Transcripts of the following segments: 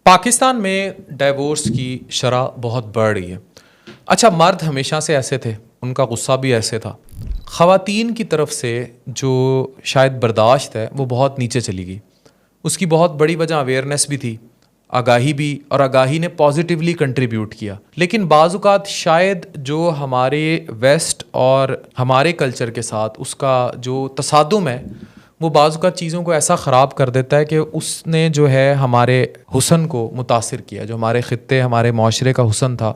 پاکستان میں ڈائیورس کی شرح بہت بڑھ رہی ہے. اچھا، مرد ہمیشہ سے ایسے تھے، ان کا غصہ بھی ایسے تھا. خواتین کی طرف سے جو شاید برداشت ہے وہ بہت نیچے چلی گئی. اس کی بہت بڑی وجہ اویئرنیس بھی تھی، آگاہی بھی، اور آگاہی نے پازیٹیولی کنٹریبیوٹ کیا. لیکن بعض اوقات شاید جو ہمارے ویسٹ اور ہمارے کلچر کے ساتھ اس کا جو تصادم ہے وہ بعض اوقات چیزوں کو ایسا خراب کر دیتا ہے کہ اس نے جو ہے ہمارے حسن کو متاثر کیا، جو ہمارے خطے ہمارے معاشرے کا حسن تھا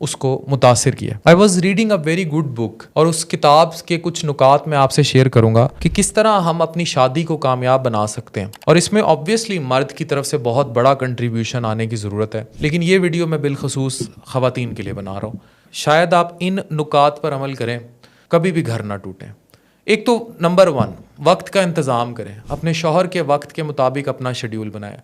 اس کو متاثر کیا. I was reading a very good بک، اور اس کتاب کے کچھ نکات میں آپ سے شیئر کروں گا کہ کس طرح ہم اپنی شادی کو کامیاب بنا سکتے ہیں. اور اس میں آبویسلی مرد کی طرف سے بہت بڑا کنٹریبیوشن آنے کی ضرورت ہے، لیکن یہ ویڈیو میں بالخصوص خواتین کے لیے بنا رہا ہوں. شاید آپ ان نکات پر عمل کریں، کبھی بھی گھر نہ ٹوٹیں. ایک تو نمبر 1، وقت کا انتظام کریں. اپنے شوہر کے وقت کے مطابق اپنا شیڈیول بنائیں.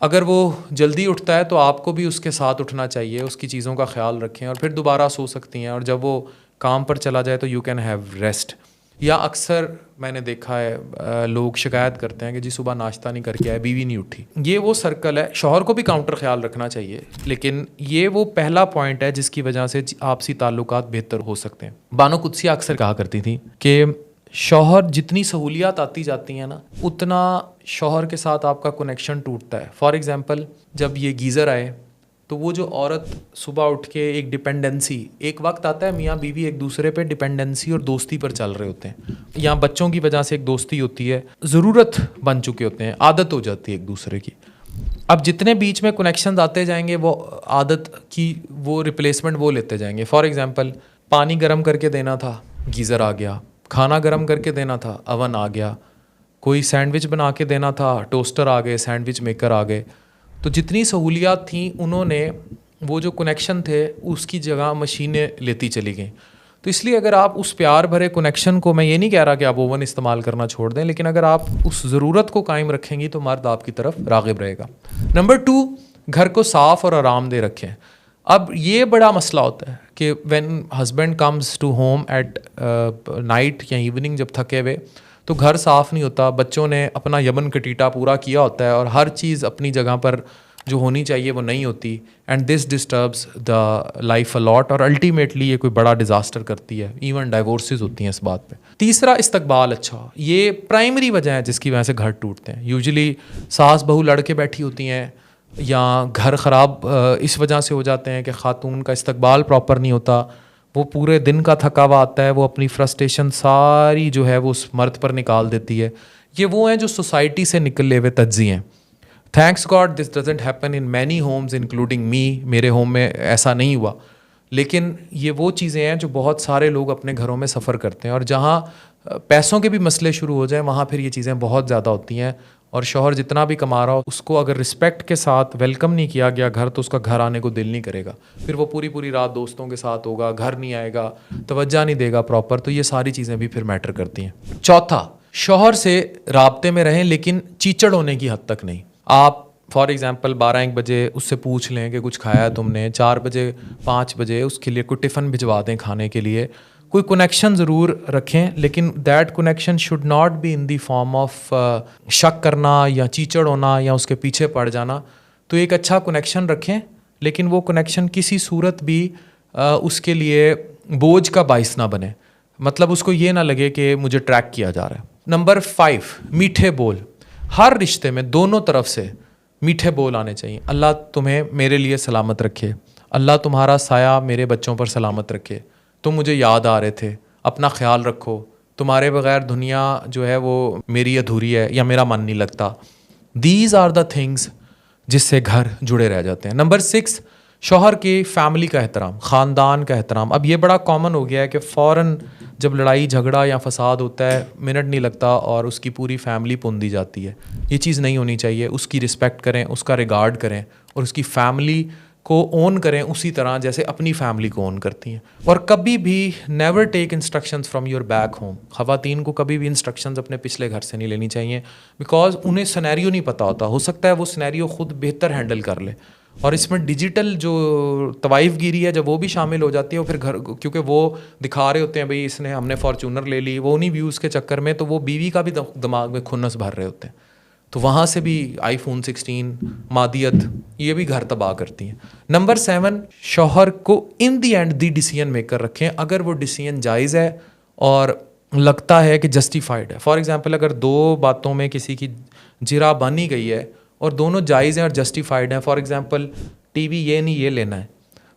اگر وہ جلدی اٹھتا ہے تو آپ کو بھی اس کے ساتھ اٹھنا چاہیے، اس کی چیزوں کا خیال رکھیں، اور پھر دوبارہ سو سکتی ہیں. اور جب وہ کام پر چلا جائے تو یو کین ہیو ریسٹ. یا اکثر میں نے دیکھا ہے لوگ شکایت کرتے ہیں کہ جی صبح ناشتہ نہیں کر کے آئے، بیوی نہیں اٹھی. یہ وہ سرکل ہے. شوہر کو بھی کاؤنٹر خیال رکھنا چاہیے، لیکن یہ وہ پہلا پوائنٹ ہے جس کی وجہ سے آپسی تعلقات بہتر ہو سکتے ہیں. بانو قدسیہ اکثر کہا کرتی تھی کہ شوہر جتنی سہولیات آتی جاتی ہیں نا، اتنا شوہر کے ساتھ آپ کا کنیکشن ٹوٹتا ہے. فار ایگزامپل، جب یہ گیزر آئے تو وہ جو عورت صبح اٹھ کے ایک ڈپینڈنسی، ایک وقت آتا ہے میاں بیوی ایک دوسرے پہ ڈپینڈنسی اور دوستی پر چل رہے ہوتے ہیں، یا بچوں کی وجہ سے ایک دوستی ہوتی ہے، ضرورت بن چکے ہوتے ہیں، عادت ہو جاتی ہے ایک دوسرے کی. اب جتنے بیچ میں کنیکشنز آتے جائیں گے وہ عادت کی وہ ریپلیسمنٹ وہ لیتے جائیں گے. فار ایگزامپل، پانی گرم کر کے دینا تھا، گیزر آ گیا. کھانا گرم کر کے دینا تھا، اوون آ گیا. کوئی سینڈوچ بنا کے دینا تھا، ٹوسٹر آ گئے، سینڈوچ میکر آ گئے. تو جتنی سہولیات تھیں انہوں نے وہ جو کنیکشن تھے اس کی جگہ مشینیں لیتی چلی گئیں. تو اس لیے اگر آپ اس پیار بھرے کنیکشن کو، میں یہ نہیں کہہ رہا کہ آپ اوون استعمال کرنا چھوڑ دیں، لیکن اگر آپ اس ضرورت کو قائم رکھیں گی تو مرد آپ کی طرف راغب رہے گا. نمبر 2، گھر کو صاف اور آرام دہ رکھیں. اب یہ بڑا مسئلہ ہوتا ہے کہ when husband comes to home at night یا ایوننگ، جب تھکے ہوئے، تو گھر صاف نہیں ہوتا. بچوں نے اپنا یمن کٹیٹا پورا کیا ہوتا ہے اور ہر چیز اپنی جگہ پر جو ہونی چاہیے وہ نہیں ہوتی. And this disturbs the life allot, اور الٹیمیٹلی یہ کوئی بڑا ڈیزاسٹر کرتی ہے. ایون ڈائیورسز ہوتی ہیں اس بات پہ. تیسرا، استقبال اچھا ہو. یہ پرائمری وجہ ہے جس کی وجہ سے گھر ٹوٹتے ہیں. یوزلی ساس بہو لڑ کے بیٹھی ہوتی ہیں، یا گھر خراب اس وجہ سے ہو جاتے ہیں کہ خاتون کا استقبال پراپر نہیں ہوتا. وہ پورے دن کا تھکا ہوا آتا ہے، وہ اپنی فرسٹریشن ساری جو ہے وہ اس مرد پر نکال دیتی ہے. یہ وہ ہیں جو سوسائٹی سے نکلے ہوئے تجزیے ہیں. Thanks God this doesn't happen in many homes including me. میرے ہوم میں ایسا نہیں ہوا، لیکن یہ وہ چیزیں ہیں جو بہت سارے لوگ اپنے گھروں میں سفر کرتے ہیں. اور جہاں پیسوں کے بھی مسئلے شروع ہو جائیں وہاں پھر یہ چیزیں بہت زیادہ ہوتی ہیں. اور شوہر جتنا بھی کما رہا ہو اس کو اگر رسپیکٹ کے ساتھ ویلکم نہیں کیا گیا گھر، تو اس کا گھر آنے کو دل نہیں کرے گا. پھر وہ پوری رات دوستوں کے ساتھ ہوگا، گھر نہیں آئے گا، توجہ نہیں دے گا پراپر. تو یہ ساری چیزیں بھی پھر میٹر کرتی ہیں. چوتھا، شوہر سے رابطے میں رہیں لیکن چیچڑ ہونے کی حد تک نہیں. آپ فار ایگزامپل 12-1 بجے اس سے پوچھ لیں کہ کچھ کھایا تم نے، 4 بجے 5 بجے اس کے لیے کوئی ٹفن بھجوا دیں کھانے کے لیے. کوئی کنیکشن ضرور رکھیں، لیکن that connection should not be in the form of شک کرنا یا چیچڑ ہونا یا اس کے پیچھے پڑ جانا. تو ایک اچھا کنیکشن رکھیں، لیکن وہ کنیکشن کسی صورت بھی اس کے لیے بوجھ کا باعث نہ بنے. مطلب اس کو یہ نہ لگے کہ مجھے ٹریک کیا جا رہا ہے. نمبر 5، میٹھے بول. ہر رشتے میں دونوں طرف سے میٹھے بول آنے چاہیے. اللہ تمہیں میرے لیے سلامت رکھے، اللہ تمہارا سایہ میرے بچوں پر سلامت رکھے، تم مجھے یاد آ رہے تھے، اپنا خیال رکھو، تمہارے بغیر دنیا جو ہے وہ میری ادھوری ہے یا میرا من نہیں لگتا. دیز آر دا تھنگس جس سے گھر جڑے رہ جاتے ہیں. نمبر 6، شوہر کی فیملی کا احترام، خاندان کا احترام. اب یہ بڑا کامن ہو گیا ہے کہ فوراً جب لڑائی جھگڑا یا فساد ہوتا ہے منٹ نہیں لگتا اور اس کی پوری فیملی پون دی جاتی ہے. یہ چیز نہیں ہونی چاہیے. اس کی رسپیکٹ کریں، اس کا ریگارڈ کریں، اور اس کی فیملی کو اون کریں اسی طرح جیسے اپنی فیملی کو اون کرتی ہیں. اور کبھی بھی never take instructions from your back home. خواتین کو کبھی بھی انسٹرکشنز اپنے پچھلے گھر سے نہیں لینی چاہیے، بیکاز انہیں سینیریو نہیں پتہ ہوتا. ہو سکتا ہے وہ سینیریو خود بہتر ہینڈل کر لے. اور اس میں ڈیجیٹل جو طوائف گیری ہے جب وہ بھی شامل ہو جاتی ہے، پھر گھر کیونکہ وہ دکھا رہے ہوتے ہیں بھئی اس نے ہم نے فارچونر لے لی، وہ انہیں ویوز کے چکر میں تو وہ بیوی کا بھی دماغ میں کھنس بھر رہے ہوتے ہیں. تو وہاں سے بھی آئی فون 16، مادیت، یہ بھی گھر تباہ کرتی ہیں. نمبر 7, شوہر کو in the end the decision maker رکھیں اگر وہ ڈیسیژن جائز ہے اور لگتا ہے کہ جسٹیفائڈ ہے. فار ایگزامپل اگر 2 باتوں میں کسی کی جرا بانی گئی ہے اور دونوں جائز ہیں اور جسٹیفائڈ ہیں, فار ایگزامپل ٹی وی یہ نہیں یہ لینا ہے,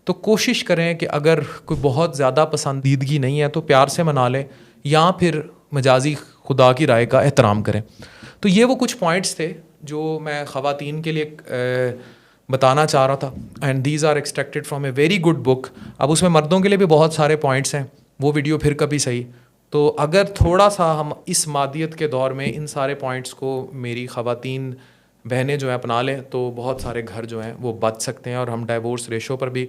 تو کوشش کریں کہ اگر کوئی بہت زیادہ پسندیدگی نہیں ہے تو پیار سے منا لیں یا پھر مجازی خدا کی رائے کا احترام کریں. تو یہ وہ کچھ پوائنٹس تھے جو میں خواتین کے لیے بتانا چاہ رہا تھا, and these are extracted from a very good book. اب اس میں مردوں کے لیے بھی بہت سارے پوائنٹس ہیں, وہ ویڈیو پھر کبھی صحیح. تو اگر تھوڑا سا ہم اس مادیت کے دور میں ان سارے پوائنٹس کو میری خواتین بہنیں جو ہیں اپنا لیں تو بہت سارے گھر جو ہیں وہ بچ سکتے ہیں اور ہم ڈائیورس ریشو پر بھی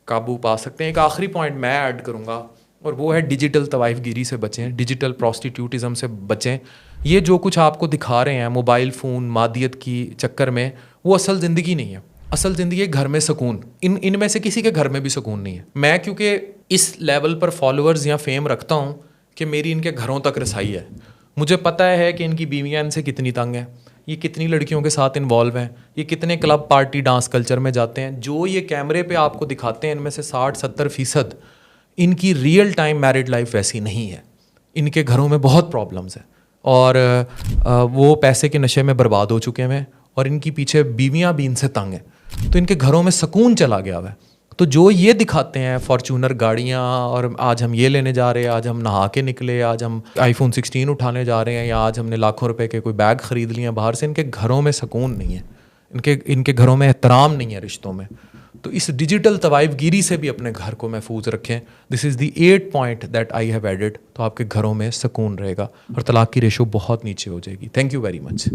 قابو پا سکتے ہیں. ایک آخری پوائنٹ میں ایڈ کروں گا اور وہ ہے ڈیجیٹل طوائف گیری سے بچیں, ڈیجیٹل پروسٹیٹیوٹزم سے بچیں. یہ جو کچھ آپ کو دکھا رہے ہیں موبائل فون مادیت کی چکر میں, وہ اصل زندگی نہیں ہے. اصل زندگی ہے گھر میں سکون. ان میں سے کسی کے گھر میں بھی سکون نہیں ہے. میں کیونکہ اس لیول پر فالوورز یا فیم رکھتا ہوں کہ میری ان کے گھروں تک رسائی ہے, مجھے پتہ ہے کہ ان کی بیویاں ان سے کتنی تنگ ہیں, یہ کتنی لڑکیوں کے ساتھ انوالو ہیں, یہ کتنے کلب پارٹی ڈانس کلچر میں جاتے ہیں. جو یہ کیمرے پہ آپ کو دکھاتے ہیں ان میں سے 60-70% ان کی ریئل ٹائم میرڈ لائف ویسی نہیں ہے. ان کے گھروں میں بہت پرابلمز ہیں اور وہ پیسے کے نشے میں برباد ہو چکے ہیں اور ان کی پیچھے بیویاں بھی ان سے تنگ ہیں, تو ان کے گھروں میں سکون چلا گیا ہوا ہے. تو جو یہ دکھاتے ہیں فارچونر گاڑیاں اور آج ہم یہ لینے جا رہے ہیں, آج ہم نہا کے نکلے, آج ہم آئی فون 16 اٹھانے جا رہے ہیں, یا آج ہم نے لاکھوں روپے کے کوئی بیگ خرید لیے ہیں باہر سے, ان کے گھروں میں سکون نہیں ہے, ان کے گھروں میں احترام نہیں ہے رشتوں میں. تو اس ڈیجیٹل طوائف گیری سے بھی اپنے گھر کو محفوظ رکھیں. دس از دی 8 point that I have added. تو آپ کے گھروں میں سکون رہے گا اور طلاق کی ریشو بہت نیچے ہو جائے گی. Thank you very much.